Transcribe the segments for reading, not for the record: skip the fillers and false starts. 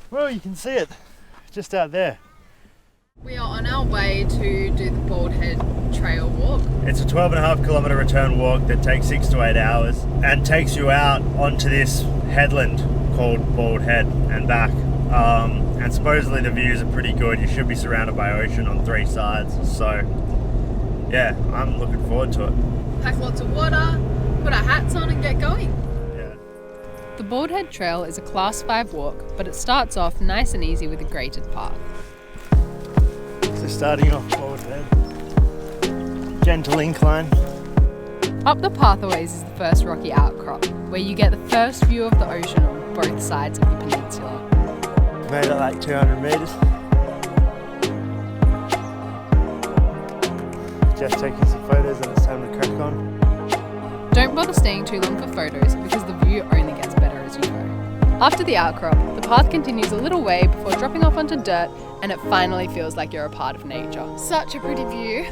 Well, you can see it just out there. We are on our way to do the Bald Head Trail walk. It's a 12.5 kilometre return walk that takes 6 to 8 hours and takes you out onto this headland called Bald Head and back. And supposedly the views are pretty good. You should be surrounded by ocean on 3 sides. So yeah, I'm looking forward to it. Pack lots of water, put our hats on and get going. Yeah. The Bald Head Trail is a class 5 walk, but it starts off nice and easy with a graded path. So starting off Bald Head, gentle incline. Up the pathways is the first rocky outcrop, where you get the first view of the ocean on both sides of the peninsula. Made it like 200 metres. Just taking some photos and it's time to crack on. Don't bother staying too long for photos because the view only gets better as you go. After the outcrop, the path continues a little way before dropping off onto dirt, and it finally feels like you're a part of nature. Such a pretty view.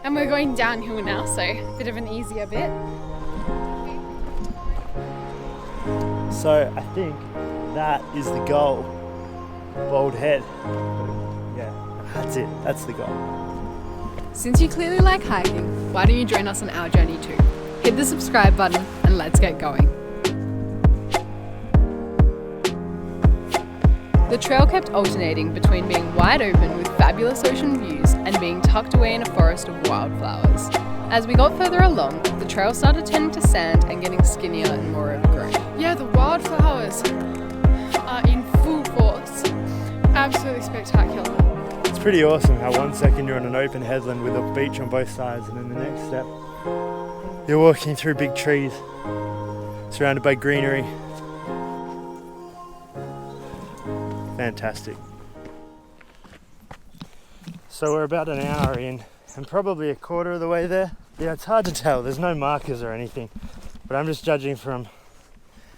And we're going downhill now, so a bit of an easier bit. So I think that is the goal. Bald Head. Yeah, that's it. That's the goal. Since you clearly like hiking, why don't you join us on our journey too? Hit the subscribe button and let's get going. The trail kept alternating between being wide open with fabulous ocean views and being tucked away in a forest of wildflowers. As we got further along, the trail started turning to sand and getting skinnier and more overgrown. Yeah, the wildflowers are in full force. Absolutely spectacular. It's pretty awesome how 1 second you're on an open headland with a beach on both sides, and then the next step you're walking through big trees surrounded by greenery. Fantastic. So we're about an hour in and probably a quarter of the way there. Yeah, it's hard to tell. There's no markers or anything, but I'm just judging from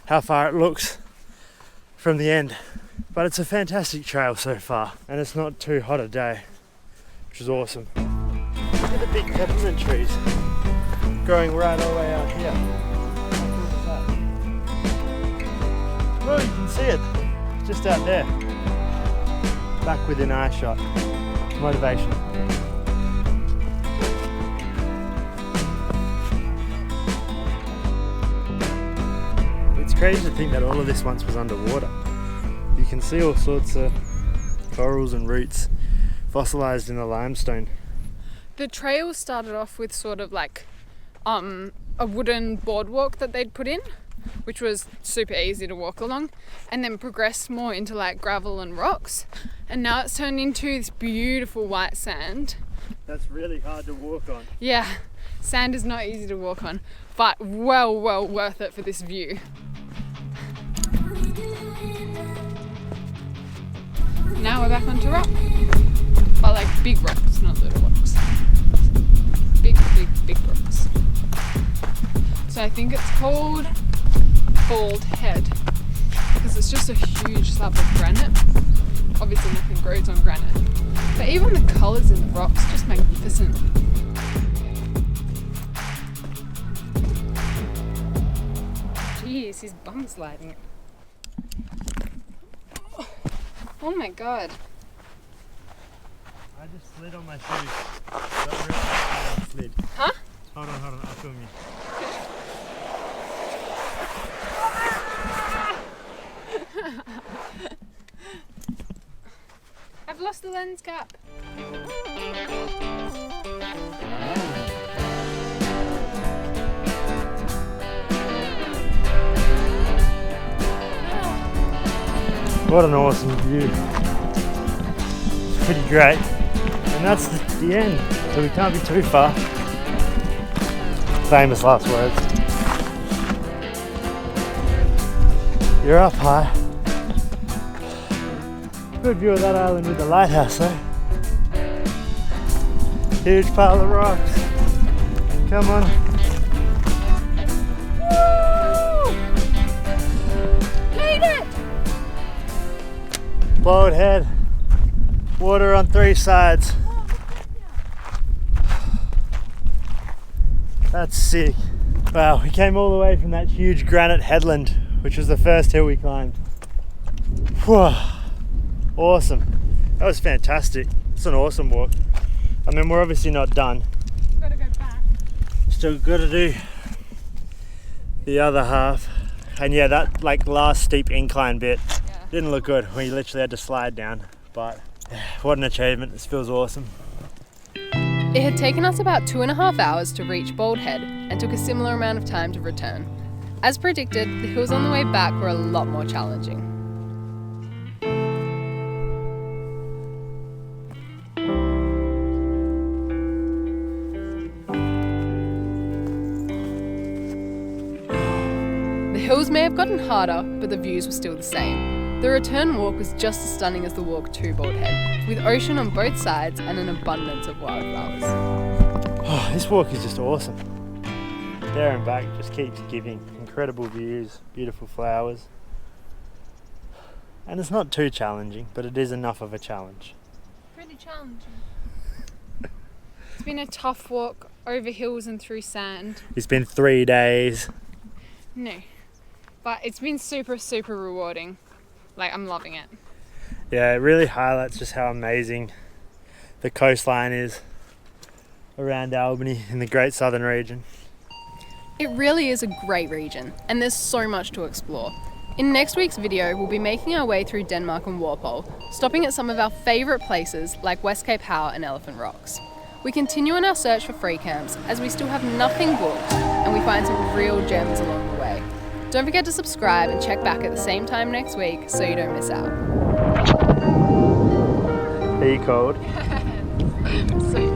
how far it looks from the end. But it's a fantastic trail so far, and it's not too hot a day, which is awesome. Look at the big peppermint trees growing right all the way out here. Oh, you can see it just out there. Back within eyeshot. Motivation. It's crazy to think that all of this once was underwater. You can see all sorts of corals and roots fossilized in the limestone. The trail started off with sort of like a wooden boardwalk that they'd put in, which was super easy to walk along, and then progressed more into like gravel and rocks, and now it's turned into this beautiful white sand. That's really hard to walk on. Yeah, sand is not easy to walk on, but well worth it for this view. Now we're back onto rock, but like big rocks, not little rocks. Big rocks. So I think it's called Bald Head because it's just a huge slab of granite. Obviously nothing grows on granite, but even the colours in the rocks just magnificent. Jeez, his bum's sliding. Oh my god. I just slid on my shoes. Got really hard and slid. Huh? Hold on, I'll film you. I've lost the lens cap. What an awesome view. It's pretty great. And that's the end, so we can't be too far. Famous last words. You're up high. Good view of that island with the lighthouse though. Huge pile of rocks. Come on. Woo! Made it! Bald Head. Water on 3 sides. That's sick. Wow, we came all the way from that huge granite headland, which was the first hill we climbed. Whew. Awesome. That was fantastic. It's an awesome walk. I mean, we're obviously not done. Gotta go back. Still got to do the other half. And yeah, that like last steep incline bit didn't look good. We literally had to slide down. But what an achievement. This feels awesome. It had taken us about 2.5 hours to reach Bald Head and took a similar amount of time to return. As predicted, the hills on the way back were a lot more challenging. The hills may have gotten harder, but the views were still the same. The return walk was just as stunning as the walk to Bald Head, with ocean on both sides and an abundance of wildflowers. Oh, this walk is just awesome. There and back just keeps giving. Incredible views, beautiful flowers. And it's not too challenging, but it is enough of a challenge. Pretty challenging. It's been a tough walk over hills and through sand. It's been 3 days. No. But it's been super, super rewarding. Like, I'm loving it. Yeah, it really highlights just how amazing the coastline is around Albany in the Great Southern region. It really is a great region, and there's so much to explore. In next week's video, we'll be making our way through Denmark and Walpole, stopping at some of our favourite places like West Cape Howe and Elephant Rocks. We continue on our search for free camps as we still have nothing booked, and we find some real gems along the way. Don't forget to subscribe and check back at the same time next week so you don't miss out. Are you cold? So